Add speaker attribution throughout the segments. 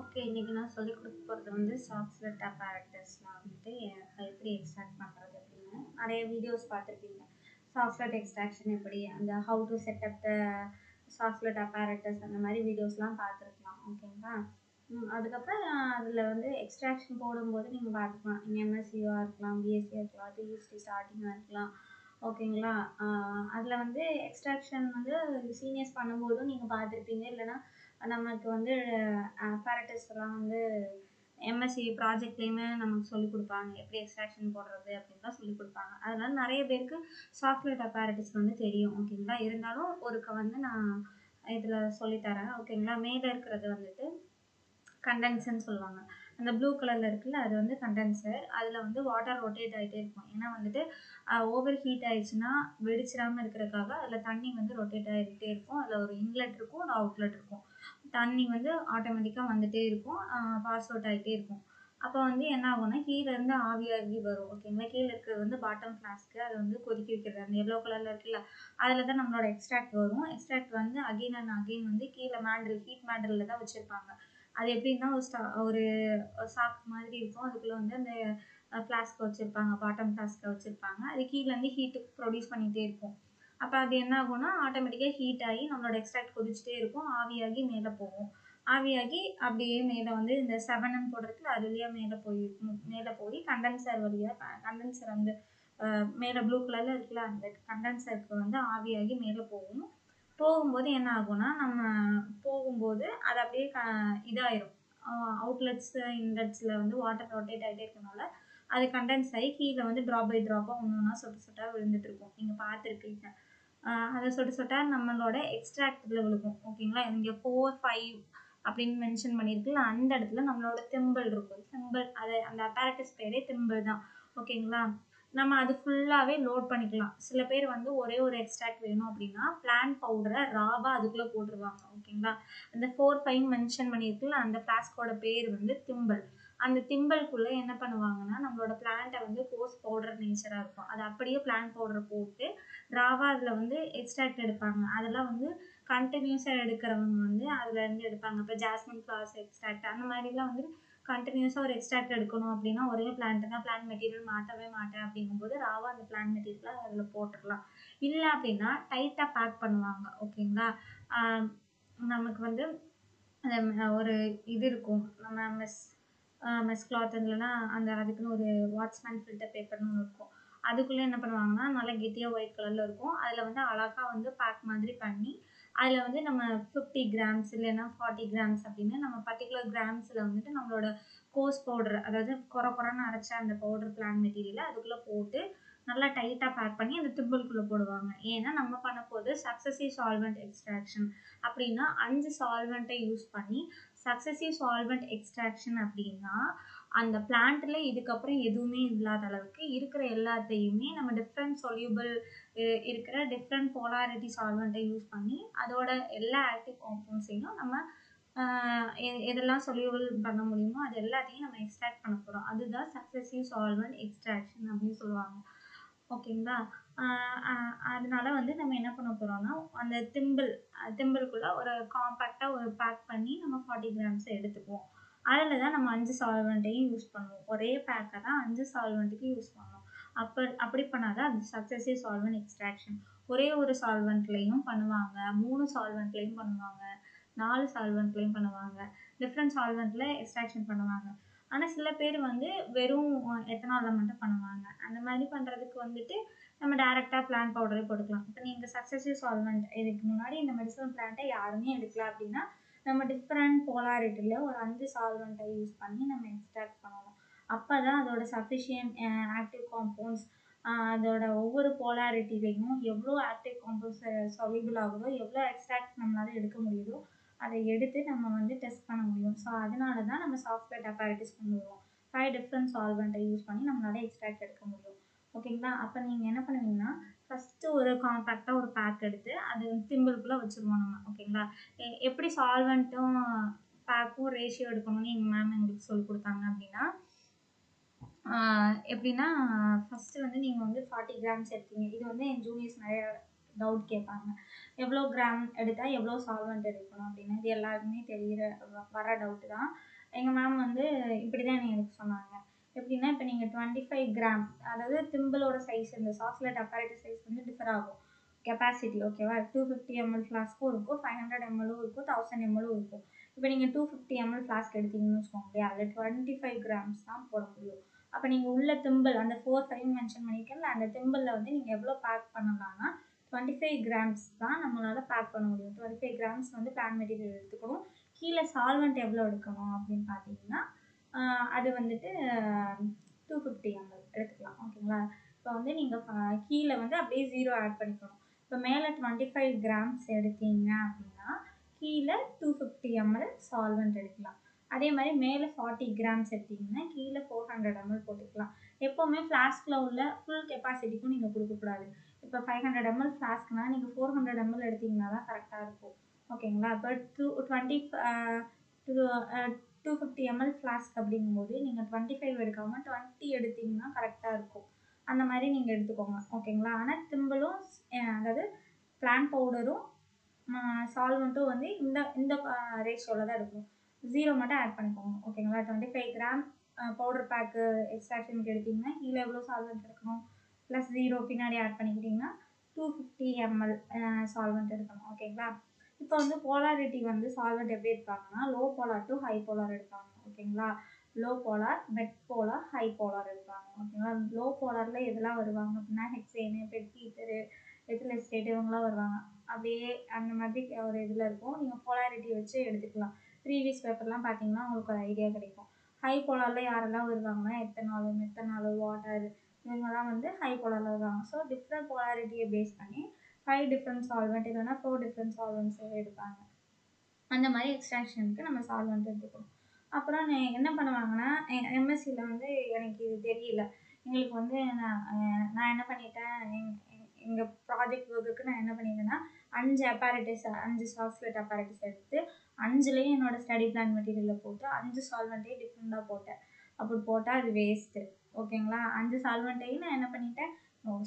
Speaker 1: Okay. இன்னைக்கு நான் சொல்லிக் குடுக்க போறது வந்து சாஃப்ட்வேர் apparatusல வந்துட்டு எப்படி எக்ஸ்ட்ராக்ட் பண்றது அப்படின்னு. நெறைய வீடியோஸ் பார்த்துருப்பீங்க. சாஃப்ட்வேர் எக்ஸ்ட்ராக்ஷன் எப்படி, அந்த how to set up the software apparatus அந்த மாதிரி வீடியோஸ்லாம் பார்த்துருக்கலாம். ஓகேங்களா? அதுக்கப்புறம் அதில் வந்து எக்ஸ்ட்ராக்ஷன் போடும்போது நீங்கள் பார்த்துக்கலாம். நீங்கள் எம்எஸ்சியா இருக்கலாம், பிஎஸ்சியா இருக்கலாம், பிஹெச்டி ஸ்டார்டிங்காக இருக்கலாம். ஓகேங்களா? அதில் வந்து எக்ஸ்ட்ராக்ஷன் வந்து சீனியர்ஸ் பண்ணும்போதும் நீங்கள் பார்த்துருப்பீங்க. இல்லைன்னா நமக்கு வந்து apparatusலாம் வந்து எம்எஸ்சி ப்ராஜெக்ட்லேயுமே நமக்கு சொல்லிக் கொடுப்பாங்க. எப்படி எக்ஸ்ட்ராக்ஷன் போடுறது அப்படின்லாம் சொல்லிக் கொடுப்பாங்க. அதனால நிறைய பேருக்கு சாஃப்ட்வேர் apparatus வந்து தெரியும். ஓகேங்களா? இருந்தாலும் ஒருக்க வந்து நான் இதில் சொல்லித்தரேன். ஓகேங்களா? மேலே இருக்கிறது வந்துட்டு கண்டென்சர்னு சொல்லுவாங்க. அந்த ப்ளூ கலரில் இருக்குல்ல, அது வந்து கண்டென்சர். அதில் வந்து வாட்டர் ரொட்டேட் ஆகிட்டே இருக்கும். ஏன்னா வந்துட்டு ஓவர் ஹீட் ஆயிடுச்சுன்னா வெடிச்சிடாமல் இருக்கிறதுக்காக அதில் தண்ணி வந்து ரொட்டேட் ஆகிட்டே இருக்கும். அதில் ஒரு இன்லெட் இருக்கும், ஒரு அவுட்லெட் இருக்கும். தண்ணி வந்து ஆட்டோமேட்டிக்காக வந்துட்டே இருக்கும், பாஸ் அவுட் ஆகிட்டே இருக்கும். அப்போ வந்து என்ன ஆகும்னா கீழேருந்து ஆவியாகி வரும். ஓகேங்களா? கீழே இருக்கிறது வந்து பாட்டம் ஃப்ளாஸ்க்கு. அதை வந்து கொதிக்க வைக்கிறது. அந்த எல்லோ கலரில் இருக்குல்ல, அதில் தான் நம்மளோட எக்ஸ்ட்ராக்ட் வரும். எக்ஸ்ட்ராக்ட் வந்து அகெயின் அண்ட் அகெயின் வந்து கீழே மேண்டில், ஹீட் மேண்டிலில் தான் வச்சுருப்பாங்க. அது எப்படின்னா ஒரு சாக்கு மாதிரி இருக்கும். அதுக்குள்ளே வந்து அந்த ஃப்ளாஸ்க் வச்சுருப்பாங்க, பாட்டம் ஃப்ளாஸ்க்கை வச்சுருப்பாங்க. அது கீழேருந்து ஹீட்டுக்கு ப்ரொடியூஸ் பண்ணிகிட்டே இருக்கும். அப்போ அது என்ன ஆகும்னா ஆட்டோமேட்டிக்காக ஹீட் ஆகி நம்மளோட எக்ஸ்ட்ராக்ட் கொதிச்சுட்டே இருக்கும். ஆவியாகி மேலே போகும். ஆவியாகி அப்படியே மேலே வந்து இந்த 7M போடுறதுல அது வழியாக மேலே போய் கண்டென்சர் வழியாக, கண்டென்சர் வந்து மேலே ப்ளூ கலரில் இருக்குல்ல, அந்த கண்டென்சருக்கு வந்து ஆவியாகி மேலே போகும். போகும்போது என்ன ஆகும்னா நம்ம போகும்போது அது அப்படியே இதாயிரும். அவுட்லெட்ஸு இன்லெட்ஸில் வந்து வாட்டர் ரொட்டேட் ஆகிட்டே இருக்கனால அது கண்டென்ஸ் ஆகி கீழே வந்து ட்ராப் பை ட்ராப்பாக ஒன்று ஒன்றா சொட்டு சொட்டாக விழுந்துட்டு இருக்கும். நீங்கள் பார்த்துருப்பீங்க. அதை சொட்டு சொட்டாக நம்மளோட எக்ஸ்ட்ராக்டில் விழுகும். ஓகேங்களா? இங்கே 4, 5 அப்படின்னு மென்ஷன் பண்ணியிருக்குல்ல, அந்த இடத்துல நம்மளோட திம்பிள் இருக்கும். திம்பிள், அது அந்த apparatus பேரே திம்பிள் தான். ஓகேங்களா? நம்ம அது ஃபுல்லாகவே லோட் பண்ணிக்கலாம். சில பேர் வந்து ஒரே ஒரு எக்ஸ்ட்ராக்ட் வேணும் அப்படின்னா பிளான்ட் பவுடரை ராவாக அதுக்குள்ளே போட்டுருவாங்க. ஓகேங்களா? அந்த 4, 5 மென்ஷன் பண்ணியிருக்குல்ல, அந்த ஃப்ளாஸ்கோட பேர் வந்து திம்பிள். அந்த திம்பிள்குள்ளே என்ன பண்ணுவாங்கன்னா நம்மளோட பிளான்ட்டை வந்து கோஸ் பவுடர் நேச்சராக இருக்கும். அது அப்படியே பிளான்ட் பவுடரை போட்டு ராவாக அதில் வந்து எக்ஸ்ட்ராக்ட் எடுப்பாங்க. அதெல்லாம் வந்து கண்டினியூஸாக எடுக்கிறவங்க வந்து அதுலேருந்து எடுப்பாங்க. இப்போ ஜாஸ்மின் ஃப்ளவர்ஸ் எக்ஸ்ட்ராக்ட் அந்த மாதிரிலாம் வந்து கண்டினியூஸாக ஒரு எக்ஸ்ட்ராக்ட் எடுக்கணும் அப்படின்னா ஒரே பிளான்ட்டு தான், பிளான்ட் மெட்டீரியல் மாட்டவே மாட்டேன் அப்படிங்கும்போது ராவாக அந்த பிளான்ட் மெட்டீரியலை அதில் போட்டுடலாம். இல்லை அப்படின்னா டைட்டாக பேக் பண்ணுவாங்க. ஓகேங்களா? நமக்கு வந்து ஒரு இது இருக்கும். நம்ம மெஸ் கிளாத் இல்லைன்னா அதுக்குன்னு ஒரு வாட்ச்மேன் ஃபில்டர் பேப்பர்னு ஒன்று இருக்கும். அதுக்குள்ளே என்ன பண்ணுவாங்கன்னா நல்லா கெட்டியாக ஒயிட் கலரில் இருக்கும். அதில் வந்து அழகாக வந்து பேக் மாதிரி பண்ணி அதில் வந்து நம்ம 50 கிராம்ஸ் இல்லைன்னா 40 கிராம்ஸ் அப்படின்னு நம்ம பர்டிகுலர் கிராம்ஸில் வந்துட்டு நம்மளோட கோஸ் பவுடர், அதாவது குறைன்னு அரைச்ச அந்த பவுடர் பிளான்ட் மெட்டீரியலை அதுக்குள்ளே போட்டு நல்லா டைட்டாக பேக் பண்ணி அந்த திம்பிள்குள்ளே போடுவாங்க. ஏன்னா நம்ம பண்ண போது சக்ஸசிவ் சால்வெண்ட் எக்ஸ்ட்ராக்ஷன் அப்படின்னா 5 சால்வெண்ட்டை யூஸ் பண்ணி சக்ஸசிவ் சால்வெண்ட் எக்ஸ்ட்ராக்ஷன் அப்படின்னா அந்த பிளான்ட்டில் இதுக்கப்புறம் எதுவுமே இல்லாத அளவுக்கு இருக்கிற எல்லாத்தையுமே நம்ம டிஃப்ரெண்ட் சொல்யூபிள் இருக்கிற டிஃப்ரெண்ட் போலாரிட்டி சால்வெண்ட்டை யூஸ் பண்ணி அதோட எல்லா ஆக்டிவ் காம்பவுண்ட்ஸையும் நம்ம எதெல்லாம் சொல்யூபிள் பண்ண முடியுமோ அது எல்லாத்தையும் நம்ம எக்ஸ்ட்ராக்ட் பண்ண போகிறோம். அதுதான் சக்ஸசிவ் சால்வெண்ட் எக்ஸ்ட்ராக்ஷன் அப்படின்னு சொல்லுவாங்க. ஓகேங்களா? அதனால வந்து நம்ம என்ன பண்ண போகிறோம்னா அந்த திம்பிள்குள்ளே ஒரு காம்பேக்டாக ஒரு பேக் பண்ணி நம்ம 40 கிராம்ஸை எடுத்துக்குவோம். அதில் தான் நம்ம 5 சால்வெண்ட்டையும் யூஸ் பண்ணுவோம். ஒரே பேக்கை தான் 5 சால்வெண்ட்டுக்கு யூஸ் பண்ணுவோம். அப்படி பண்ணாதான் அது சக்ஸசிவ் சால்வெண்ட் எக்ஸ்ட்ராக்ஷன். ஒரே ஒரு சால்வெண்ட்லேயும் பண்ணுவாங்க, 3 சால்வெண்ட்லேயும் பண்ணுவாங்க, 4 சால்வெண்ட்லேயும் பண்ணுவாங்க, டிஃப்ரெண்ட் சால்வெண்ட்டில் எக்ஸ்ட்ராக்ஷன் பண்ணுவாங்க. ஆனால் சில பேர் வந்து வெறும் எத்தனாலில் மட்டும் பண்ணுவாங்க. அந்த மாதிரி பண்ணுறதுக்கு வந்துட்டு நம்ம டேரெக்டாக பிளான்ட் பவுடரே போட்டுக்கலாம். இப்போ நீங்கள் சக்ஸசிவ் சால்வெண்ட் இதுக்கு முன்னாடி இந்த மெடிசனல் பிளான்ட்டை யாருமே எடுக்கல அப்படின்னா நம்ம டிஃப்ரெண்ட் போலாரிட்டியில் ஒரு 5 சால்வெண்ட்டை யூஸ் பண்ணி நம்ம எக்ஸ்ட்ராக்ட் பண்ணணும். அப்போ தான் அதோட சஃபிஷியன்ட் ஆக்டிவ் காம்பவுண்ட்ஸ், அதோட ஒவ்வொரு போலாரிட்டிலையும் எவ்வளோ ஆக்டிவ் காம்பவுண்ட்ஸ் சொல்யூபிள் ஆகுதோ, எவ்வளோ எக்ஸ்ட்ராக்ட் நம்மளால் எடுக்க முடியுதோ அதை எடுத்து நம்ம வந்து டெஸ்ட் பண்ண முடியும். ஸோ அதனால தான் நம்ம சாஃப்ட்வேர் apparatus கொண்டு வருவோம். 5 டிஃப்ரெண்ட் சால்வெண்ட்டை யூஸ் பண்ணி நம்மளால் எக்ஸ்ட்ராக்ட் எடுக்க முடியும். ஓகேங்களா? அப்போ நீங்கள் என்ன பண்ணுவீங்கன்னா ஃபஸ்ட்டு ஒரு காம்பேக்டாக ஒரு பேக் எடுத்து அது திம்பிள்குள்ளே வச்சுருவோம் நம்ம. ஓகேங்களா? எப்படி சால்வெண்ட்டும் பேக்கும் ரேஷியோ எடுக்கணும்னு எங்கள் மேம் எங்களுக்கு சொல்லிக் கொடுத்தாங்க அப்படின்னா எப்படின்னா ஃபஸ்ட்டு வந்து நீங்கள் வந்து 40 கிராம்ஸ் எடுத்தீங்க. இது வந்து என் ஜூனியர்ஸ் நிறைய டவுட் கேட்பாங்க. எவ்வளோ கிராம் எடுத்தால் எவ்வளோ சால்வெண்ட் எடுக்கணும் அப்படின்னு. இது எல்லாருக்குமே வர டவுட்டு தான். எங்கள் மேம் வந்து இப்படி தான் எனக்கு சொன்னாங்க. எப்படின்னா, இப்போ நீங்கள் 25 கிராம், அதாவது திம்பிளோட சைஸ், இந்த சாக்லேட் அப்பேரட்டஸ் சைஸ் வந்து டிஃபர் ஆகும். கெப்பாசிட்டி ஓகேவா? 250 ml ஃப்ளாஸ்க்கும் இருக்கும், 500 ml இருக்கும், 1000 ml இருக்கும். இப்போ நீங்கள் 250 ml ஃப்ளாஸ்க் எடுத்தீங்கன்னு வச்சுக்கோங்களேன், அதில் 25 கிராம்ஸ் தான் போட முடியும். அப்போ நீங்கள் உள்ள திம்பிள், அந்த 4, 5 மென்ஷன் பண்ணியிருக்கேன்ல, அந்த திம்பிளில் வந்து நீங்கள் எவ்வளோ பேக் பண்ணலாம்னா 25 கிராம்ஸ் தான் நம்மளால் பேக் பண்ண முடியும். 25 கிராம்ஸ் வந்து பிளான் மெட்டீரியல் எடுத்துக்கணும். கீழே சால்வெண்ட் எவ்வளோ எடுக்கணும் அப்படின்னு பார்த்தீங்கன்னா, அது வந்துட்டு 250 ml எடுத்துக்கலாம். ஓகேங்களா? இப்போ வந்து நீங்கள் கீழே வந்து அப்படியே 0 ஆட் பண்ணிக்கணும். இப்போ மேலே 25 கிராம்ஸ் எடுத்தீங்க அப்படின்னா கீழே 250 ml சால்வெண்ட் எடுக்கலாம். அதே மாதிரி மேலே 40 கிராம்ஸ் எடுத்தீங்கன்னா கீழே 400 ml போட்டுக்கலாம். எப்போவுமே ஃப்ளாஸ்கில் உள்ள ஃபுல் கெப்பாசிட்டிக்கும் நீங்கள் கொடுக்கக்கூடாது. இப்போ 500 ml ஃப்ளாஸ்க்னா நீங்கள் 400 ml எடுத்தீங்கன்னா தான் கரெக்டாக இருக்கும். ஓகேங்களா? இப்போ 250 ml ஃப்ளாஸ்க் அப்படிங்கும்போது நீங்கள் 25 எடுக்காமல் 20 எடுத்தீங்கன்னா கரெக்டாக இருக்கும். அந்த மாதிரி நீங்கள் எடுத்துக்கோங்க. ஓகேங்களா? ஆனால் திம்பிளும் அதாவது பிளான் பவுடரும் சால்வெண்ட்டும் வந்து இந்த ரேஷியோவில் தான் எடுக்கணும். 0 மட்டும் ஆட் பண்ணிக்கோங்க. ஓகேங்களா? 25 கிராம் பவுடர் பேக்கு எக்ஸ்ட்ராக்ஷனுக்கு எடுத்திங்கன்னா கீழே எவ்வளோ சால்வெண்ட் எடுக்கணும், ப்ளஸ் 0 பின்னாடி ஆட் பண்ணிக்கிட்டிங்கன்னா 250 ml சால்வெண்ட் எடுக்கணும். ஓகேங்களா? இப்போ வந்து போலாரிட்டி வந்து சால்வெண்ட் எப்படி எடுப்பாங்கன்னா, low polar to high polar எடுப்பாங்க. ஓகேங்களா? லோ போலார், பெட் போலார், ஹை போலார் எடுப்பாங்க. ஓகேங்களா? லோ போலாரில் எதெல்லாம் வருவாங்க அப்படின்னா ஹெக்சேனு, பெட் ஈத்தரு, எத்தில் எஸ்டேட் இவங்களாம் வருவாங்க. அப்படியே அந்த மாதிரி ஒரு இதில் இருக்கும். நீங்கள் போலாரிட்டி வச்சு எடுத்துக்கலாம். ப்ரீவியஸ் பேப்பர்லாம் பார்த்தீங்கன்னா உங்களுக்கு ஒரு ஐடியா கிடைக்கும். ஹை போலாரில் யாரெல்லாம் வருவாங்கன்னா எத்தனால், மெத்தனால், வாட்டர், இவங்கெல்லாம் வந்து ஹை போலாரில் வருவாங்க. ஸோ டிஃப்ரெண்ட் போலாரிட்டியை பேஸ் பண்ணி 5 டிஃப்ரெண்ட் சால்வெண்ட் இல்லைன்னா 4 டிஃப்ரெண்ட் சால்வெண்ட்ஸ் எடுப்பாங்க. அந்த மாதிரி எக்ஸ்ட்ராக்ஷனுக்கு நம்ம சால்வெண்ட் எடுத்துக்கணும். அப்புறம் என்ன பண்ணுவாங்கன்னா, எம்எஸ்சியில் வந்து எனக்கு இது தெரியல. எங்களுக்கு வந்து நான் என்ன பண்ணிட்டேன், எங்கள் ப்ராஜெக்ட் ஒர்க்குக்கு நான் என்ன பண்ணிட்டேன்னா 5 சாக்லேட் அப்பேரட்டஸ் எடுத்து 5லேயும் என்னோடய ஸ்டடி பிளான் மெட்டீரியலில் போட்டு 5 சால்வெண்ட்டையும் டிஃப்ரெண்ட்டாக போட்டேன். அப்படி போட்டால் அது வேஸ்ட்டு. ஓகேங்களா? 5 சால்வெண்ட்டையும் நான் என்ன பண்ணிட்டேன்,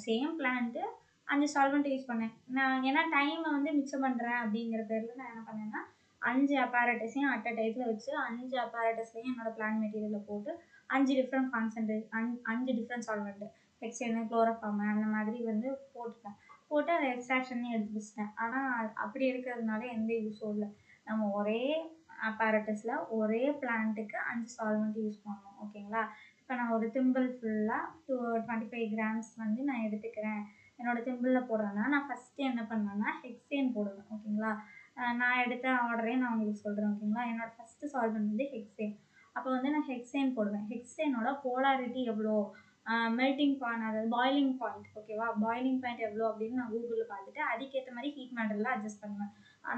Speaker 1: சேம் பிளான்ட்டு 5 சால்வெண்ட் யூஸ் பண்ணேன். நான் ஏன்னா டைமை வந்து மிச்சம் பண்ணுறேன் அப்படிங்கிற பேரில் நான் என்ன பண்ணேன்னா 5 அப்பேரட்டஸையும் அட் அ டைத்தில் வச்சு 5 அப்பேரட்டஸ்லையும் என்னோடய பிளான் மெட்டீரியலில் போட்டு 5 டிஃப்ரெண்ட் கான்சன்ட்ரேட் 5 டிஃப்ரெண்ட் சால்வெண்ட்டு ஹெக்சேனு, குளோரோஃபார்மு அந்த மாதிரி வந்து போட்டு அதை எக்ஸ்ட்ராக்ஷன் எடுத்து வச்சிட்டேன். ஆனால் அப்படி எடுக்கிறதுனால எந்த யூஸும் இல்லை. நம்ம ஒரே அப்பேரட்டஸில் ஒரே பிளான்ட்டுக்கு 5 சால்வெண்ட் யூஸ் பண்ணணும். ஓகேங்களா? இப்போ நான் ஒரு திம்பிள் ஃபுல்லாக 25 கிராம்ஸ் வந்து நான் எடுத்துக்கிறேன், என்னோடய திம்பிளில் போடுறேன்னா நான் ஃபஸ்ட்டு என்ன பண்ணுவேன்னா ஹெக்சேன் போடுவேன். ஓகேங்களா? நான் எடுத்த ஆர்டரே நான் உங்களுக்கு சொல்கிறேன். ஓகேங்களா? என்னோடய ஃபஸ்ட்டு சால்வெண்ட் வந்து ஹெக்சேன். அப்போ வந்து நான் ஹெக்சேன் போடுவேன். ஹெக்சேனோட போலாரிட்டி எவ்வளோ, மெல்ட்டிங் பாயிண்ட், அதாவது பாய்லிங் பாயிண்ட், ஓகேவா? பாய்லிங் பாயிண்ட் எவ்வளோ அப்படின்னு நான் கூகுளில் பார்த்துட்டு அதுக்கேற்ற மாதிரி ஹீட் மேட்டரில் அட்ஜஸ்ட் பண்ணுவேன்.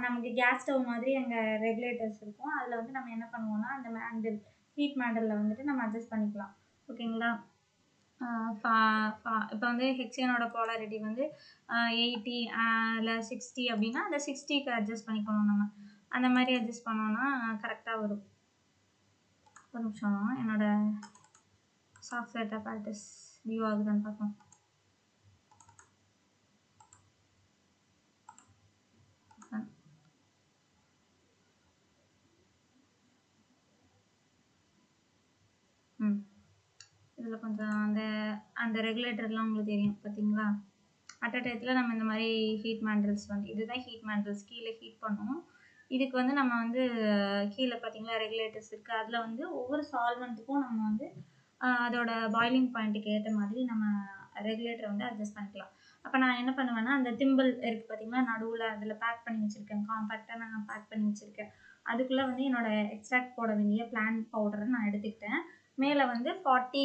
Speaker 1: நமக்கு கேஸ் ஸ்டவ் மாதிரி அங்கே ரெகுலேட்டர்ஸ் இருக்கும். அதில் வந்து நம்ம என்ன பண்ணுவோம்னா அந்த மேண்டில் ஹீட் மேட்டரில் வந்துட்டு நம்ம அட்ஜஸ்ட் பண்ணிக்கலாம். ஓகேங்களா? இப்போ வந்து ஹெக்சேனோட போலாரிட்டி வந்து 80 இல்லை 60 அப்படின்னா அந்த 60க்கு அட்ஜஸ்ட் பண்ணிக்கணும். நம்ம அந்த மாதிரி அட்ஜஸ்ட் பண்ணோன்னா கரெக்டாக வரும். ஒரு நிமிஷம், என்னோட சாஃப்ட்வேர் அப்பேரட்டஸ் வியூ ஆகுதான்னு பார்ப்போம். இதில் கொஞ்சம் அந்த ரெகுலேட்டர்லாம் உங்களுக்கு தெரியும் பார்த்தீங்களா? அட் அ டயத்தில் நம்ம இந்த மாதிரி ஹீட் மேண்டல்ஸ் வந்து இதுதான் ஹீட் மேண்டல்ஸ் கீழே ஹீட் பண்ணுவோம். இதுக்கு வந்து நம்ம வந்து கீழே பார்த்தீங்களா ரெகுலேட்டர்ஸ் இருக்குது. அதில் வந்து ஒவ்வொரு சால்வெண்ட்டுக்கும் நம்ம வந்து அதோட பாய்லிங் பாயிண்ட்டுக்கு ஏற்ற மாதிரி நம்ம ரெகுலேட்டரை வந்து அட்ஜஸ்ட் பண்ணிக்கலாம். அப்போ நான் என்ன பண்ணுவேன்னா அந்த திம்பிள் இருக்குது பார்த்தீங்களா நடுவில், அதில் பேக் பண்ணி வச்சுருக்கேன். காம்பேக்டாக நான் பேக் பண்ணி வச்சுருக்கேன். அதுக்குள்ளே வந்து என்னோடய எக்ஸ்ட்ராக்ட் போட வேண்டிய பிளான் பவுடரை நான் எடுத்துக்கிட்டேன். மேலே வந்து 40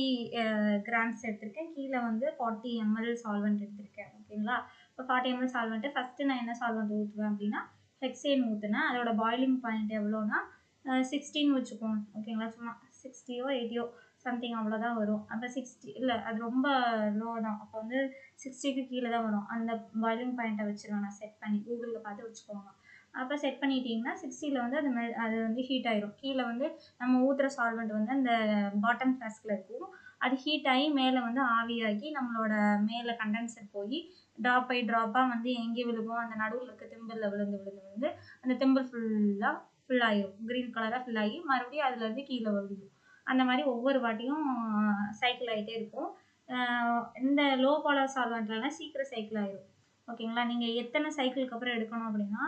Speaker 1: கிராம்ஸ் எடுத்திருக்கேன், கீழே வந்து 40 ml சால்வெண்ட் எடுத்திருக்கேன். ஓகேங்களா? இப்போ 40 ml சால்வெண்ட்டு ஃபஸ்ட்டு நான் என்ன சால்வெண்ட் ஊற்றுவேன் அப்படின்னா ஹெக்சேன் ஊற்றுனேன். அதோட பாய்லிங் பாயிண்ட் எவ்வளோனா 16 வச்சுக்கோங்க. ஓகேங்களா? சும்மா 60யோ 80யோ சம்திங் அவ்வளோதான் வரும். அப்போ 60 இல்லை, அது ரொம்ப லோ தான். அப்போ வந்து 60க்கு கீழே தான் வரும். அந்த பாய்லிங் பாயிண்ட்டை வச்சுருவேன் நான் செட் பண்ணி. கூகுளில் பார்த்து வச்சுக்கோங்க. அப்போ செட் பண்ணிட்டீங்கன்னா 60ல் வந்து அது வந்து ஹீட் ஆயிரும். கீழே வந்து நம்ம ஊற்றுற சால்வெண்ட் வந்து அந்த பாட்டம் ஃப்ளாஸ்கில் இருக்கும். அது ஹீட் ஆகி மேலே வந்து ஆவியாகி நம்மளோட மேலே கண்டென்சர் போய் ட்ராப் பை ட்ராப்பாக வந்து எங்கே விழுகும், அந்த நடுவில் இருக்க திம்பிளில் விழுந்து அந்த திம்பிள் ஃபுல்லாக ஃபில் ஆயிரும். கிரீன் கலராக ஃபில் ஆகி மறுபடியும் அதுலேருந்து கீழே விழுகும். அந்த மாதிரி ஒவ்வொரு வாட்டியும் சைக்கிள் ஆகிட்டே இருக்கும். இந்த லோ போலார் சால்வெண்ட்லலாம் சீக்கிரம் சைக்கிள் ஆயிரும். ஓகேங்களா? நீங்கள் எத்தனை சைக்கிளுக்கு அப்புறம் எடுக்கணும் அப்படின்னா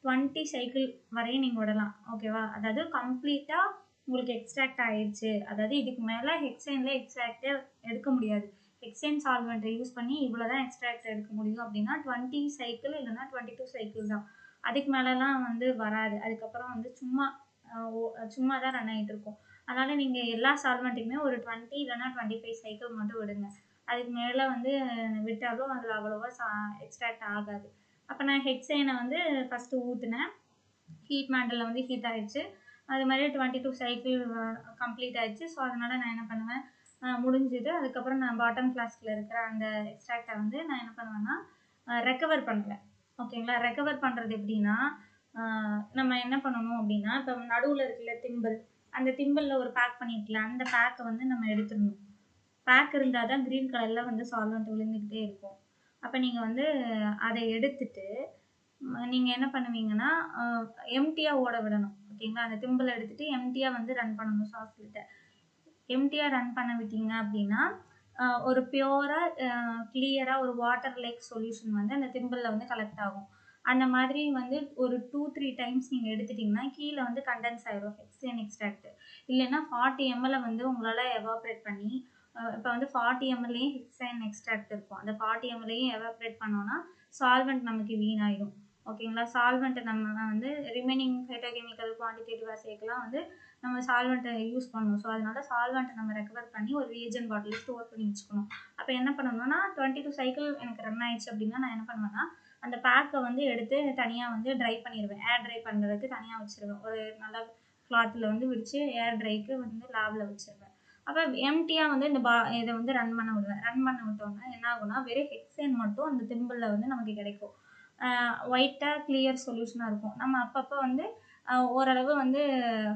Speaker 1: 20 சைக்கிள் வரையும் நீங்கள் விடலாம். ஓகேவா? அதாவது கம்ப்ளீட்டாக உங்களுக்கு எக்ஸ்ட்ராக்ட் ஆயிடுச்சு. அதாவது இதுக்கு மேலே ஹெக்சேனில் எக்ஸ்ட்ராக்டே எடுக்க முடியாது. ஹெக்சேன் சால்வெண்ட்டை யூஸ் பண்ணி இவ்வளோ தான் எக்ஸ்ட்ராக்ட் எடுக்க முடியும் அப்படின்னா 20 சைக்கிள் இல்லைன்னா 22 சைக்கிள் தான். அதுக்கு மேலெலாம் வந்து வராது. அதுக்கப்புறம் வந்து சும்மா தான் ரன் ஆகிட்டு இருக்கும். அதனால் நீங்கள் எல்லா சால்வெண்ட்டுக்குமே ஒரு 20 இல்லைன்னா 25 சைக்கிள் மட்டும் விடுங்க. அதுக்கு மேலே வந்து விட்டாலும் அதில் அவ்வளோவா எக்ஸ்ட்ராக்ட் ஆகாது. அப்போ நான் ஹெக்சேனை வந்து ஃபஸ்ட்டு ஊற்றினேன். ஹீட் மேண்டலில் வந்து ஹீட் ஆகிடுச்சு. அது மாதிரி 22 சைக்கிள் கம்ப்ளீட் ஆகிடுச்சு. ஸோ அதனால் நான் என்ன பண்ணுவேன், முடிஞ்சுது. அதுக்கப்புறம் நான் பாட்டம் ஃப்ளாஸ்கில் இருக்கிற அந்த எக்ஸ்ட்ராக்டை வந்து நான் என்ன பண்ணுவேன்னா ரெக்கவர் பண்ணுவேன். ஓகேங்களா? ரெக்கவர் பண்ணுறது எப்படின்னா, நம்ம என்ன பண்ணணும் அப்படின்னா, இப்போ நடுவில் இருக்கிற திம்பிள், அந்த திம்பிளில் ஒரு பேக் பண்ணியிருக்கல, அந்த பேக்கை வந்து நம்ம எடுத்துடணும். பேக் இருந்தால் தான் க்ரீன் கலரில் வந்து சால்வெண்ட் விழுந்துக்கிட்டே இருக்கும். அப்போ நீங்கள் வந்து அதை எடுத்துட்டு நீங்கள் என்ன பண்ணுவீங்கன்னா எம்டியாக ஓட விடணும். ஓகேங்களா? அந்த திம்பிளை எடுத்துகிட்டு எம்டியாக வந்து ரன் பண்ணணும். சாஃப்ட்வேர்ட்டை எம்டியாக ரன் பண்ண விட்டீங்க அப்படின்னா ஒரு பியூராக கிளியராக ஒரு வாட்டர் லைக் சொல்யூஷன் வந்து அந்த திம்பிளில் வந்து கலெக்ட் ஆகும். அந்த மாதிரி வந்து ஒரு 2-3 டைம்ஸ் நீங்கள் எடுத்துட்டிங்கன்னா கீழே வந்து கண்டென்ஸ் ஆயிரும் ஹெக்சேன் எக்ஸ்ட்ராக்ட். இல்லைன்னா 40 ml வந்து உங்களால் எவாப்ரேட் பண்ணி, இப்போ வந்து 40 mlலையும் ஹெக்சேன் எக்ஸ்ட்ராக்ட் இருக்கும். அந்த 40 mlலையும் எவாப்ரேட் பண்ணோன்னா சால்வெண்ட் நமக்கு வீணாயிடும். ஓகேங்களா? சால்வெண்ட்டை நம்ம வந்து ரிமைனிங் ஃபைட்டோகெமிக்கல் குவான்டிடேட்டிவ் அசேக்கெலாம் வந்து நம்ம சால்வெண்ட்டை யூஸ் பண்ணணும். ஸோ அதனால சால்வெண்ட்டை நம்ம ரெக்கவர் பண்ணி ஒரு ரியேஜென்ட் பாட்டிலில் ஸ்டோர் பண்ணி வச்சுக்கணும். அப்போ என்ன பண்ணணும்னா 22 சைக்கிள் எனக்கு ரன் ஆயிடுச்சு அப்படின்னா நான் என்ன பண்ணுவேன்னா அந்த பேக்கை வந்து எடுத்து தனியாக வந்து ட்ரை பண்ணிடுவேன். ஏர் ட்ரை பண்ணுறதுக்கு தனியாக வச்சுருவேன். ஒரு நல்ல கிளாத்தில் வந்து விரித்து ஏர் ட்ரைக்கு வந்து லேபில் வச்சுருவேன். அப்போ எம்டியாக வந்து இந்த இதை வந்து ரன் பண்ண விடுவேன். ரன் பண்ண விட்டோம்னா என்ன ஆகும்னா வெறும் ஹெக்சேன் மட்டும் அந்த திம்பிளில் வந்து நமக்கு கிடைக்கும். ஒயிட்டாக கிளியர் சொல்யூஷனாக இருக்கும். நம்ம அப்பப்போ வந்து ஓரளவு வந்து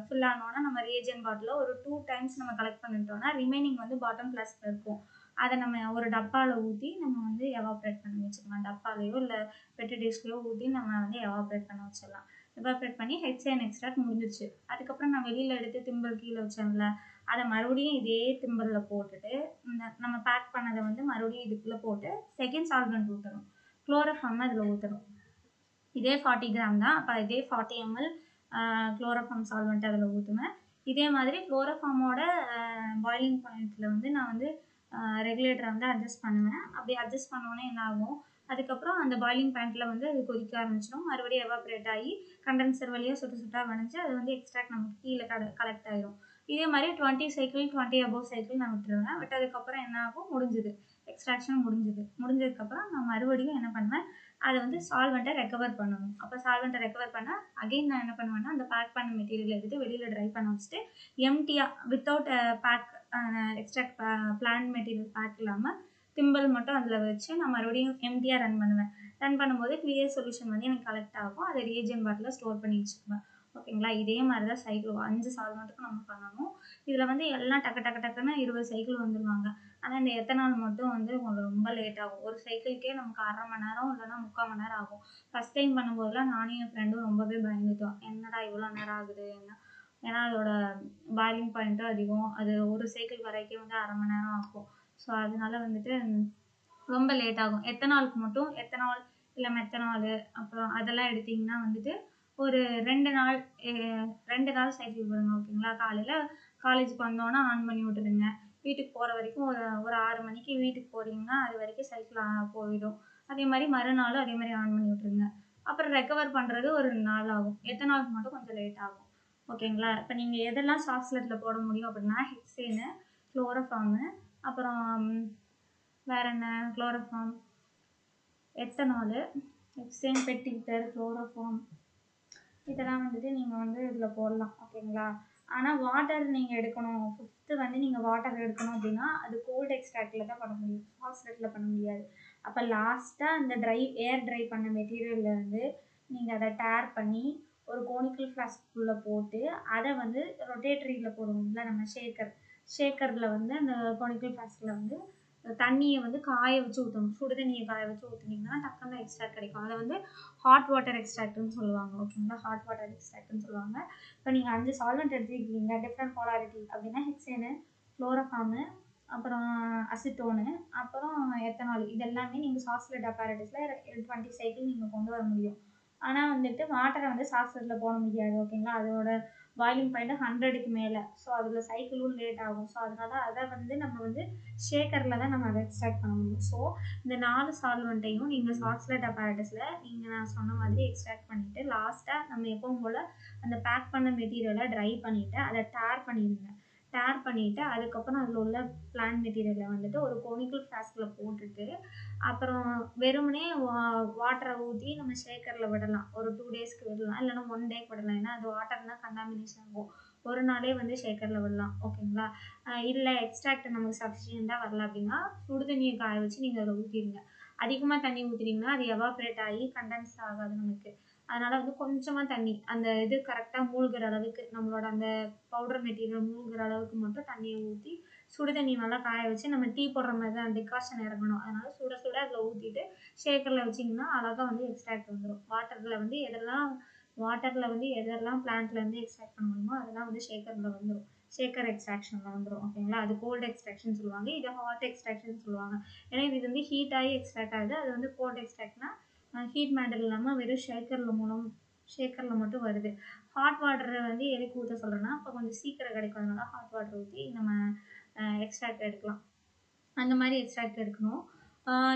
Speaker 1: ஃபில் ஆனோன்னா நம்ம ரியேஜென்ட் பாட்டிலில் ஒரு 2 டைம்ஸ் நம்ம கலெக்ட் பண்ணிட்டோம்னா ரிமைனிங் வந்து பாட்டம் ஃப்ளாஸ்கில் இருக்கும். அதை நம்ம ஒரு டப்பாவில் ஊற்றி நம்ம வந்து எவாப்ரேட் பண்ணி வச்சுக்கலாம். டப்பாலையோ இல்லை பெட்டி டிஷ்லையோ ஊற்றி நம்ம வந்து எவாப்ரேட் பண்ண வச்சிடலாம். எவாப்ரேட் பண்ணி ஹெக்சேன் எக்ஸ்ட்ராக்ட் முடிஞ்சிருச்சு. அதுக்கப்புறம் நான் வெளியில் எடுத்து திம்பிள் கீழே வச்சோம்ல, அதை மறுபடியும் இதே திம்பிளில் போட்டுட்டு இந்த நம்ம பேக் பண்ணதை வந்து மறுபடியும் இதுக்குள்ளே போட்டு செகண்ட் சால்வெண்ட் ஊற்றணும். குளோரோஃபார்ம் அதில் ஊற்றணும். இதே 40 கிராம் தான். அப்போ இதே 40 ml குளோரோஃபார்ம் சால்வெண்ட் அதில் ஊற்றுவேன். இதே மாதிரி குளோரோஃபார்மோட பாயிலிங் பாயிண்ட்டில் வந்து நான் வந்து ரெகுலேட்டரை வந்து அட்ஜஸ்ட் பண்ணுவேன். அப்படி அட்ஜஸ்ட் பண்ணோன்னே என்ன ஆகும், அதுக்கப்புறம் அந்த பாயிலிங் பாயிண்ட்டில் வந்து அது கொதிக்க ஆரம்பிச்சிடும். மறுபடியும் எவாப்ரேட் ஆகி கண்டென்சர் வழியாக சுட்டாக வணைஞ்சு அது வந்து எக்ஸ்ட்ராக்ட் நமக்கு கீழே கலெக்ட் ஆயிரும். இதே மாதிரி 20 சைக்கிள் 20 above சைக்கிள் நான் விட்டுருவேன். விட்டதுக்கப்புறம் என்ன ஆகும், முடிஞ்சுது, எக்ஸ்ட்ராக்ஷன் முடிஞ்சதுக்கப்புறம் நான் மறுபடியும் என்ன பண்ணுவேன், அதை வந்து சால்வெண்ட்டை ரெக்கவர் பண்ணணும். அப்போ சால்வெண்ட்டை ரெக்கவர் பண்ண அகெயின் நான் என்ன பண்ணுவேன்னா அந்த பேக் பண்ண மெட்டீரியல் எடுத்து வெளியில் ட்ரை பண்ண வச்சுட்டு எம்டியாக without bag extract plant material bag இல்லாமல் திம்பிள் மட்டும் அதில் வச்சு நான் மறுபடியும் எம்டியாக ரன் பண்ணுவேன். ரன் பண்ணும்போது கிளியர் சொல்யூஷன் வந்து எனக்கு கலெக்ட் ஆகும். அதை ரியேஜென்ட் பாட்டிலில் ஸ்டோர் பண்ணி வச்சுக்குவேன். ஓகேங்களா? இதே மாதிரி தான் சைக்கிள் 5 சால்வெண்ட்டுக்கும் நம்ம பண்ணணும். இதில் வந்து எல்லாம் டக்குன்னு 20 சைக்கிள் வந்துடுவாங்க. ஆனால் இந்த எத்தனால் மட்டும் வந்து உங்களுக்கு ரொம்ப லேட் ஆகும். ஒரு சைக்கிள்க்கே நமக்கு 1/2 மணி நேரம் இல்லைன்னா 3/4 மணி நேரம் ஆகும். ஃபஸ்ட் டைம் பண்ணும்போதெல்லாம் நானும் என் ஃப்ரெண்டும் ரொம்பவே பயந்துட்டோம். என்னடா இவ்வளோ நேரம் ஆகுது என்ன, ஏன்னா அதோட பாயிலிங் பாயிண்ட்டும் அதிகம். அது ஒரு சைக்கிள் வரைக்கும் வந்து 1/2 மணி நேரம் ஆகும். ஸோ அதனால வந்துட்டு ரொம்ப லேட் ஆகும். எத்தனாலுக்கு மட்டும் எத்தனால் இல்லை மெத்தனால் அப்புறம் அதெல்லாம் எடுத்திங்கன்னா வந்துட்டு ஒரு 2 நாள் சைக்கிள் விடுங்க. ஓகேங்களா? காலையில் காலேஜுக்கு வந்தோன்னா ஆன் பண்ணி விட்டுருங்க. வீட்டுக்கு போகிற வரைக்கும் ஒரு 6 மணிக்கு வீட்டுக்கு போகிறீங்கன்னா அது வரைக்கும் சைக்கிள் போயிடும். அதே மாதிரி மறுநாளும் அதே மாதிரி ஆன் பண்ணி விட்டுருங்க. அப்புறம் ரெக்கவர் பண்ணுறது ஒரு 2 நாள் ஆகும். எத்தனாலுக்கு மட்டும் கொஞ்சம் லேட் ஆகும். ஓகேங்களா? இப்போ நீங்கள் எதெல்லாம் சாஃப்ட்வேரில் போட முடியும் அப்படின்னா ஹெக்சேனு, குளோரோஃபார்மு, அப்புறம் வேறு என்ன, குளோரோஃபார்ம், எத்தனாலு, ஹெக்சேன், பெட்டிலிட்டர், குளோரோஃபார்ம், இதெல்லாம் வந்துட்டு நீங்கள் வந்து இதில் போடலாம். ஓகேங்களா? ஆனால் வாட்டர் நீங்கள் எடுக்கணும், 5th வந்து நீங்கள் வாட்டர் எடுக்கணும் அப்படின்னா அது கோல்டு எக்ஸ்ட்ராக்டில் தான் பண்ண முடியும், சாஃப்ட்வேரில் பண்ண முடியாது. அப்போ லாஸ்ட்டாக அந்த ஏர் ட்ரை பண்ண மெட்டீரியலில் வந்து நீங்கள் அதை டேர் பண்ணி ஒரு கோனிக்கல் ஃப்ளாஸ்க்குள்ளே போட்டு அதை வந்து ரொட்டேட்டரியில் போடுவோம்ல நம்ம ஷேக்கரில் வந்து அந்த கோனிக்கல் ஃப்ளாஸ்கில் வந்து தண்ணியை வந்து காய வச்சு ஊற்றணும். சுடு தண்ணியை காய வச்சு ஊற்றுனீங்கன்னா டக்குன்னு எக்ஸ்ட்ராக்ட் கிடைக்கும். அதை வந்து ஹாட் வாட்டர் எக்ஸ்ட்ராக்ட்னு சொல்லுவாங்க. ஓகேங்களா, ஹாட் வாட்டர் எக்ஸ்ட்ராக்ட்னு சொல்லுவாங்க. இப்போ நீங்கள் 5 சால்வெண்ட் எடுத்துக்கிட்டீங்க, டிஃப்ரெண்ட் போலாரிட்டி அப்படின்னா ஹெக்சேனு, குளோரோஃபார்மு, அப்புறம் அசிட்டோனு, அப்புறம் எத்தனால், இது எல்லாமே நீங்கள் சாக்ஸ்லெட் அப்பாரட்டஸில் 20 சைக்கிள் நீங்கள் கொண்டு வர முடியும். ஆனால் வந்துட்டு வாட்டரை வந்து சாக்ஸ்லெட்டில் போட முடியாது. ஓகேங்களா, அதோட பாயிலிங் பாயிண்ட் 100க்கு மேலே. ஸோ அதில் சைக்கிளும் லேட் ஆகும். ஸோ அதனால அதை வந்து நம்ம வந்து ஷேக்கரில் தான் நம்ம அதை எக்ஸ்ட்ராக்ட் பண்ண முடியும். ஸோ இந்த 4 சால்வெண்ட்டையும் நீங்கள் சாக்ஸ்லெட் அப்பாரட்டஸில் நீங்கள் நான் சொன்ன மாதிரி எக்ஸ்ட்ராக்ட் பண்ணிவிட்டு லாஸ்ட்டாக நம்ம எப்பவும் போல் அந்த பேக் பண்ண மெட்டீரியலை ட்ரை பண்ணிவிட்டு அதை டேர் பண்ணிடுங்க. டேர் பண்ணிவிட்டு அதுக்கப்புறம் அதில் உள்ள பிளான்ட் மெட்டீரியலை வந்துட்டு ஒரு கோனிக்கல் ஃப்ளாஸ்கில் போட்டுட்டு அப்புறம் வெறுமனே வாட்டரை ஊற்றி நம்ம ஷேக்கரில் விடலாம். ஒரு 2 டேஸ்க்கு விடலாம், இல்லைன்னா 1 டேக்கு விடலாம். ஏன்னா அது வாட்டர்னா கண்டாமினேஷன் ஆகும். ஒரு நாளே வந்து ஷேக்கரில் விடலாம். ஓகேங்களா, இல்லை எக்ஸ்ட்ராக்ட் நமக்கு சஃபிஷியண்ட்டாக வரல அப்படின்னா சுடு தண்ணியை காய வச்சு நீங்கள் அதில் ஊற்றிடுங்க. அதிகமாக தண்ணி ஊற்றினீங்கன்னா அது எவாப்ரேட் ஆகி கண்டென்ஸ் ஆகாது நமக்கு. அதனால் வந்து கொஞ்சமாக தண்ணி, அந்த இது கரெக்டாக மூழ்கிற அளவுக்கு, நம்மளோட அந்த பவுடர் மெட்டீரியல் மூழ்கிற அளவுக்கு மட்டும் தண்ணியை ஊற்றி சுடு தண்ணி நல்லா காய வச்சு, நம்ம டீ போடுற மாதிரி தான் டிகாஷன் இறங்கணும். அதனால் சுட சுட அதில் ஊற்றிட்டு ஷேக்கரில் வச்சிங்கன்னா அழகாக வந்து எக்ஸ்ட்ராக்ட் வந்துடும். வாட்டரில் வந்து எதெல்லாம் பிளான்ட்லேருந்து எக்ஸ்ட்ராக்ட் பண்ண முடியுமோ அதெல்லாம் வந்து ஷேக்கரில் வந்துடும். ஷேக்கர் எக்ஸ்ட்ராக்ஷனில் வந்துடும். ஓகேங்களா, அது கோல்டு எக்ஸ்ட்ராக்ஷன் சொல்லுவாங்க, இது ஹாட் எக்ஸ்ட்ராக்ஷன் சொல்லுவாங்க. ஏன்னா இது வந்து ஹீட் ஆகி எக்ஸ்ட்ராக்ட் ஆகுது. அது வந்து கோல்டு எக்ஸ்ட்ராக்ட்னா ஹீட் மேண்டல் இல்லாமல் வெறும் ஷேக்கரில் மட்டும் வருது. ஹாட் வாட்டரை வந்து எதுக்கு ஊற்ற சொல்கிறேன்னா அப்போ கொஞ்சம் சீக்கிரம் கிடைக்கும். அதனால ஹாட் வாட்டர் ஊற்றி நம்ம எக்ஸ்ட்ராக்ட் எடுக்கலாம். அந்த மாதிரி எக்ஸ்ட்ராக்ட் எடுக்கணும்.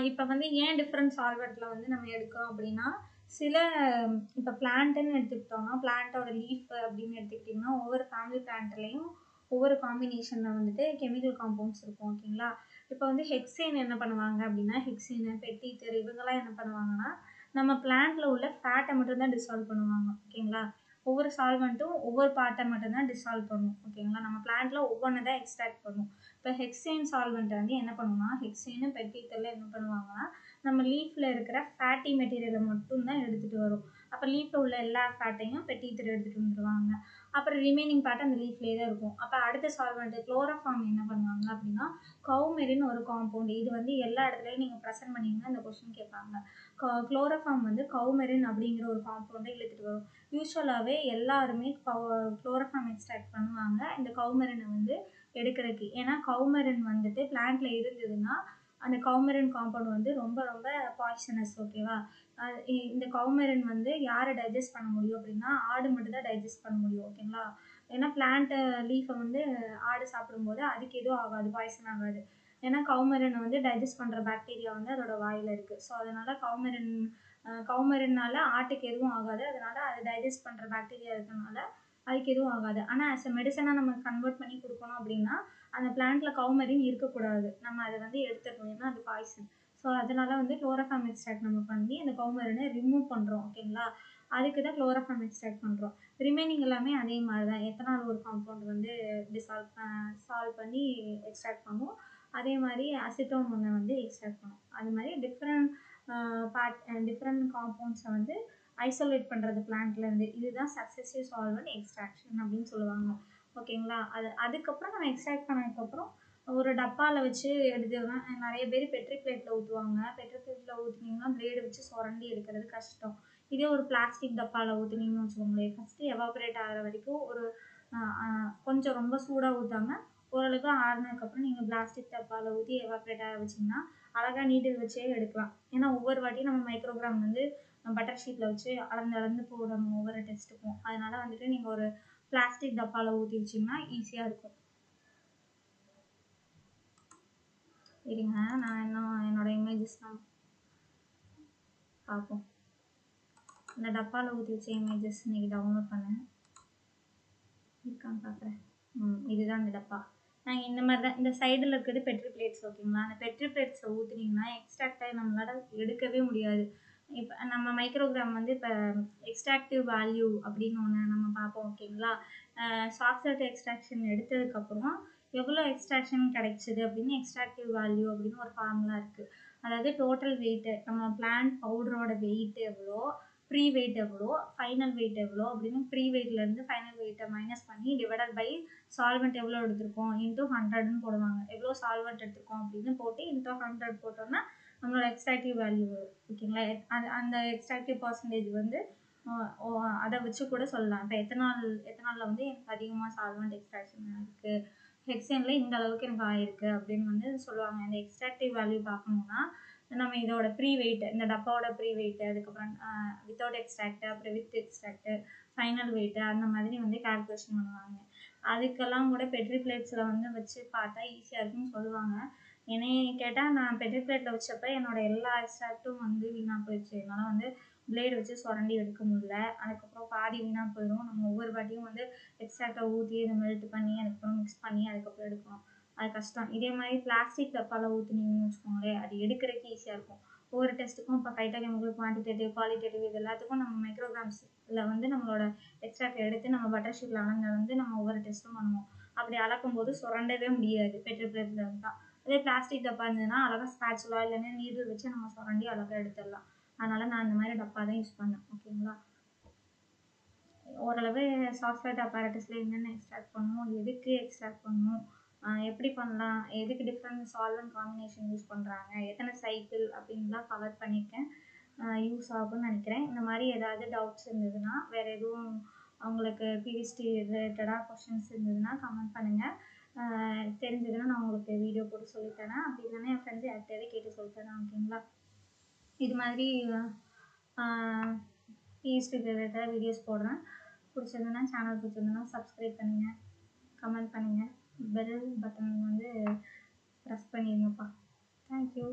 Speaker 1: இப்போ வந்து ஏன் டிஃப்ரெண்ட் சால்வெண்ட்டில் வந்து நம்ம எடுக்கிறோம் அப்படின்னா, சில இப்போ பிளான்ட்டுன்னு எடுத்துக்கிட்டோம்னா பிளான்ட்டோட லீஃப் அப்படின்னு எடுத்துக்கிட்டிங்கன்னா ஒவ்வொரு ஃபேமிலி பிளான்ட்லேயும் ஒவ்வொரு காம்பினேஷனில் வந்துட்டு கெமிக்கல் காம்பவுண்ட்ஸ் இருக்கும். ஓகேங்களா, இப்போ வந்து ஹெக்சேன் என்ன பண்ணுவாங்க அப்படின்னா, ஹெக்சேனு, பெட்டித்தர் இவங்கெல்லாம் என்ன பண்ணுவாங்கன்னா நம்ம பிளான்ட்டில் உள்ள ஃபேட்டை மட்டும்தான் டிசால்வ் பண்ணுவாங்க. ஓகேங்களா, ஒவ்வொரு சால்வெண்ட்டும் ஒவ்வொரு பார்ட்டை மட்டும்தான் டிசால்வ் பண்ணும். ஓகேங்களா, நம்ம பிளான்ட்டில் ஒவ்வொன்று தான் எக்ஸ்ட்ராக்ட் பண்ணும். இப்போ ஹெக்சேன் சால்வெண்ட்டை வந்து என்ன பண்ணுவோம்னா, ஹெக்சேனு பெட்டித்தரில் என்ன பண்ணுவாங்கன்னா நம்ம லீஃபில் இருக்கிற ஃபேட்டி மெட்டீரியலை மட்டும்தான் எடுத்துகிட்டு வரும். அப்போ லீஃபில் உள்ள எல்லா ஃபேட்டையும் பெட்டித்தர் எடுத்துகிட்டு வந்துடுவாங்க. அப்புறம் ரிமைனிங் பார்ட் அந்த லீஃப்லேயே தான் இருக்கும். அப்போ அடுத்த சால்வெண்ட்டு குளோரோஃபார்ம் என்ன பண்ணுவாங்க அப்படின்னா, கவுமெரின் ஒரு காம்பவுண்ட். இது வந்து எல்லா இடத்துலையும் நீங்கள் ப்ரெசென்ட் பண்ணிங்கன்னா இந்த கொஸ்டின் கேட்பாங்க. குளோரோஃபார்ம் வந்து கவுமெரின் அப்படிங்கிற ஒரு காம்பவுண்டை இழுத்துட்டு வரும். யூஸ்வலாகவே எல்லாருமே குளோரோஃபார்ம் எக்ஸ்ட்ராக்ட் பண்ணுவாங்க இந்த கவுமெரினை வந்து எடுக்கிறதுக்கு. ஏன்னா கவுமெரின் வந்துட்டு பிளான்ட்ல இருந்ததுன்னா அந்த கவுமெரின் காம்பவுண்ட் வந்து ரொம்ப ரொம்ப பாய்சனஸ். ஓகேவா, இந்த கவுமெரின் வந்து யாரை டைஜஸ்ட் பண்ண முடியும் அப்படின்னா ஆடு மட்டும் தான் டைஜஸ்ட் பண்ண முடியும். ஓகேங்களா, ஏன்னா பிளான்ட் லீஃபை வந்து ஆடு சாப்பிடும்போது அதுக்கு எதுவும் ஆகாது, பாய்சன் ஆகாது. ஏன்னா கவுமெரினை வந்து டைஜஸ்ட் பண்ணுற பாக்டீரியா வந்து அதோட வாயில் இருக்குது. ஸோ அதனால கவுமெரின்னால ஆட்டுக்கு எதுவும் ஆகாது. அதனால அது டைஜஸ்ட் பண்ணுற பாக்டீரியா இருக்கிறதுனால அதுக்கு எதுவும் ஆகாது. ஆனால் ஆஸ் எ மெடிசனாக நம்ம கன்வெர்ட் பண்ணி கொடுக்கணும் அப்படின்னா அந்த பிளான்ட்டில் கவுமெரின் இருக்கக்கூடாது, நம்ம அதை வந்து எடுத்துடணும். ஏன்னா அது பாய்சன். ஸோ அதனால வந்து குளோரோஃபார்ம் எக்ஸ்ட்ராக்ட் நம்ம பண்ணி அந்த கவுமெரினை ரிமூவ் பண்ணுறோம். ஓகேங்களா, அதுக்கு தான் குளோரோஃபார்ம் எக்ஸ்ட்ராக்ட் பண்ணுறோம். ரிமைனிங் எல்லாமே அதே மாதிரி தான். எத்தனால் ஒரு காம்பவுண்ட் வந்து சால்வ் பண்ணி எக்ஸ்ட்ராக்ட் பண்ணுவோம். அதே மாதிரி அசிட்டோன் ஒன்று வந்து எக்ஸ்ட்ராக்ட் பண்ணுவோம். அது மாதிரி டிஃப்ரெண்ட் காம்பவுண்ட்ஸை வந்து ஐசோலேட் பண்ணுறது பிளான்ட்லேருந்து. இதுதான் சக்ஸசிவ் சால்வெண்ட் எக்ஸ்ட்ராக்ஷன் அப்படின்னு சொல்லுவாங்க. ஓகேங்களா, அதுக்கப்புறம் நம்ம எக்ஸ்ட்ராக்ட் பண்ணதுக்கப்புறம் ஒரு டப்பாவில் வச்சு எடுத்துக்கலாம். நிறைய பேர் பெட்ரி பிளேட்டில் ஊற்றுவாங்க. பெட்ரி பிளேட்டில் ஊற்றினீங்கன்னா பிளேடு வச்சு சுரண்டி எடுக்கிறது கஷ்டம். இதே ஒரு பிளாஸ்டிக் டப்பாவில் ஊற்றுனீங்கன்னு வச்சுக்கோங்களேன், ஃபஸ்ட்டு எவாப்ரேட் ஆகிற வரைக்கும் ஒரு கொஞ்சம் ரொம்ப சூடாக ஊற்றாமல் ஓரளவுக்கு ஆறுனதுக்கப்புறம் நீங்கள் பிளாஸ்டிக் டப்பாவில் ஊற்றி எவாப்ரேட் ஆக வச்சிங்கன்னா அழகாக நீட்டில் வச்சே எடுக்கலாம். ஏன்னா ஒவ்வொரு வாட்டியும் நம்ம மைக்ரோகிராம் வந்து பட்டர் ஷீட்டில் வச்சு அளந்து போடணும் ஒவ்வொரு டெஸ்ட்டுக்கும். அதனால வந்துட்டு நீங்கள் ஒரு பிளாஸ்டிக் டப்பாவில் ஊற்றி வச்சிங்கன்னா ஈஸியாக இருக்கும். இருங்க, நான் இன்னும் என்னோட இமேஜஸ்லாம் பார்ப்போம். இந்த டப்பாவில் ஊற்றி வச்ச இமேஜஸ் இன்றைக்கி டவுன்லோட் பண்ணேன், இருக்கான்னு பார்க்குறேன். இதுதான் இந்த டப்பா. நாங்கள் இந்த மாதிரி தான் இந்த சைடில் இருக்கிறது பெட்ரி பிளேட்ஸ். ஓகேங்களா, அந்த பெட்ரி பிளேட்ஸை ஊற்றுனீங்கன்னா எக்ஸ்ட்ராக்டாக நம்மளால் எடுக்கவே முடியாது. இப்போ நம்ம மைக்ரோகிராம் வந்து இப்போ எக்ஸ்ட்ராக்டிவ் வேல்யூ அப்படின்னு ஒன்று நம்ம பார்ப்போம். ஓகேங்களா, சாக்லேட் எக்ஸ்ட்ராக்ஷன் எடுத்ததுக்கப்புறம் எவ்வளோ எக்ஸ்ட்ராக்ஷன் கிடைச்சிது அப்படின்னு எக்ஸ்ட்ராக்டிவ் வேல்யூ அப்படின்னு ஒரு ஃபார்முலா இருக்குது. அதாவது டோட்டல் வெயிட்டு, நம்ம பிளான்ட் பவுடரோட வெயிட் எவ்வளோ ப்ரீ வெயிட் எவ்வளோ, ஃபைனல் வெயிட் எவ்வளோ அப்படின்னு ப்ரீ வெயிட்லேருந்து ஃபைனல் வெயிட்டை மைனஸ் பண்ணி டிவைடட் பை சால்வெண்ட் எவ்வளோ எடுத்திருக்கோம் இன்டூ 100ன்னு போடுவாங்க. எவ்வளோ சால்வெண்ட் எடுத்திருக்கோம் அப்படின்னு போட்டு இன்டூ 100 போட்டோம்னா நம்மளோட எக்ஸ்ட்ராக்டிவ் வேல்யூ வரும். ஓகேங்களா? அந்த எக்ஸ்ட்ராக்டிவ் பர்சன்டேஜ் வந்து அதை வச்சு கூட சொல்லலாம். இப்போ எத்தனாலில் வந்து எனக்கு அதிகமாக சால்வெண்ட் எக்ஸ்ட்ராக்ஷன் ஆகிருக்கு, ஹெக்ஸேனில் இந்த அளவுக்கு எனக்கு ஆயிருக்கு அப்படின்னு வந்து சொல்லுவாங்க. இந்த எக்ஸ்ட்ராக்டிவ் வேல்யூ பார்க்கணுன்னா நம்ம இதோட ப்ரீ வெயிட், இந்த டப்பாவோட ப்ரீ வெயிட், அதுக்கப்புறம் வித்தவுட் எக்ஸ்ட்ராக்ட், அப்புறம் வித் எக்ஸ்ட்ராக்ட், ஃபைனல் வெயிட், அந்த மாதிரி வந்து கால்குலேஷன் பண்ணுவாங்க. அதுக்கெல்லாம் கூட பெட்ரி பிளேட்ஸில் வந்து வச்சு பார்த்தா ஈஸியாக இருக்குன்னு சொல்லுவாங்க. என்னைய கேட்டால் நான் பெட்ரி பிளேட்டில் வச்சப்ப என்னோட எல்லா எக்ஸ்ட்ராக்டும் வந்து வீணாக போயிடுச்சு. என்னால் வந்து பிளேடு வச்சு சுரண்டி எடுக்க முடியல. அதுக்கப்புறம் பாதி வீணாக போயிடும். நம்ம ஒவ்வொரு வாட்டியும் வந்து எக்ஸ்ட்ராக்டை ஊற்றி இதை மெல்ட் பண்ணி அதுக்கப்புறம் மிக்ஸ் பண்ணி அதுக்கப்புறம் எடுக்கணும். அது கஷ்டம். இதே மாதிரி பிளாஸ்டிக் டப்பாவில் ஊற்றுனீங்கன்னு வச்சுக்கோங்களேன், அது எடுக்கிறதுக்கு ஈஸியாக இருக்கும். ஒவ்வொரு டெஸ்ட்டுக்கும் இப்போ ஃபைட்டோகெமிக்கல், குவான்டிடேட்டிவ், குவாலிட்டேட்டிவ் இது எல்லாத்துக்கும் நம்ம மைக்ரோகிராம்ஸில் வந்து நம்மளோட எக்ஸ்ட்ராக்ட் எடுத்து நம்ம பட்டர் ஷீட்டில் அளந்து வந்து நம்ம ஒவ்வொரு டெஸ்ட்டும் பண்ணுவோம். அப்படி அளக்கும்போது சுரண்டவே முடியாது பெட்ரி பிளேட்டில் இருந்தால். அதே பிளாஸ்டிக் டப்பா இருந்ததுன்னா அழகாக ஸ்பேட்சுலா இல்லைன்னா நீடில் வச்சு நம்ம சுரண்டி அழகாக எடுத்துடலாம். அதனால் நான் இந்த மாதிரி டப்பா தான் யூஸ் பண்ணேன். ஓகேங்களா? ஓரளவு சாஃப்ட்வேர் அப்பாரட்டஸில் என்னென்ன எக்ஸ்ட்ராக்ட் பண்ணணும், எதுக்கு எக்ஸ்ட்ராக்ட் பண்ணணும், எப்படி பண்ணலாம், எதுக்கு டிஃப்ரெண்ட் சால்வெண்ட் காம்பினேஷன் யூஸ் பண்ணுறாங்க, எத்தனை சைக்கிள் அப்படின்லாம் கவர் பண்ணியிருக்கேன். யூஸ் ஆகும்னு நினைக்கிறேன். இந்த மாதிரி ஏதாவது டவுட்ஸ் இருந்ததுன்னா, வேறு எதுவும் அவங்களுக்கு பிஹெச்டி ரிலேட்டடாக கொஷின்ஸ் இருந்ததுன்னா கமெண்ட் பண்ணுங்கள். தெரிஞ்சதுன்னா நான் உங்களுக்கு வீடியோ போட்டு சொல்லித்தரேன். அப்படி இல்லைன்னா என் ஃப்ரெண்ட்ஸ் யார்கிட்டயாவது கேட்டு சொல்லித்தரேன். ஓகேங்களா? இது மாதிரி பிஹெச்டி ரிலேட்டடாக வீடியோஸ் போடுறேன். பிடிச்சிருந்ததுன்னா சேனல் பிடிச்சிருந்ததுன்னா சப்ஸ்கிரைப் பண்ணுங்கள், கமெண்ட் பண்ணுங்கள், பெல் பட்டன் வந்து ப்ரெஸ் பண்ணிடுங்கப்பா. தேங்க்யூ.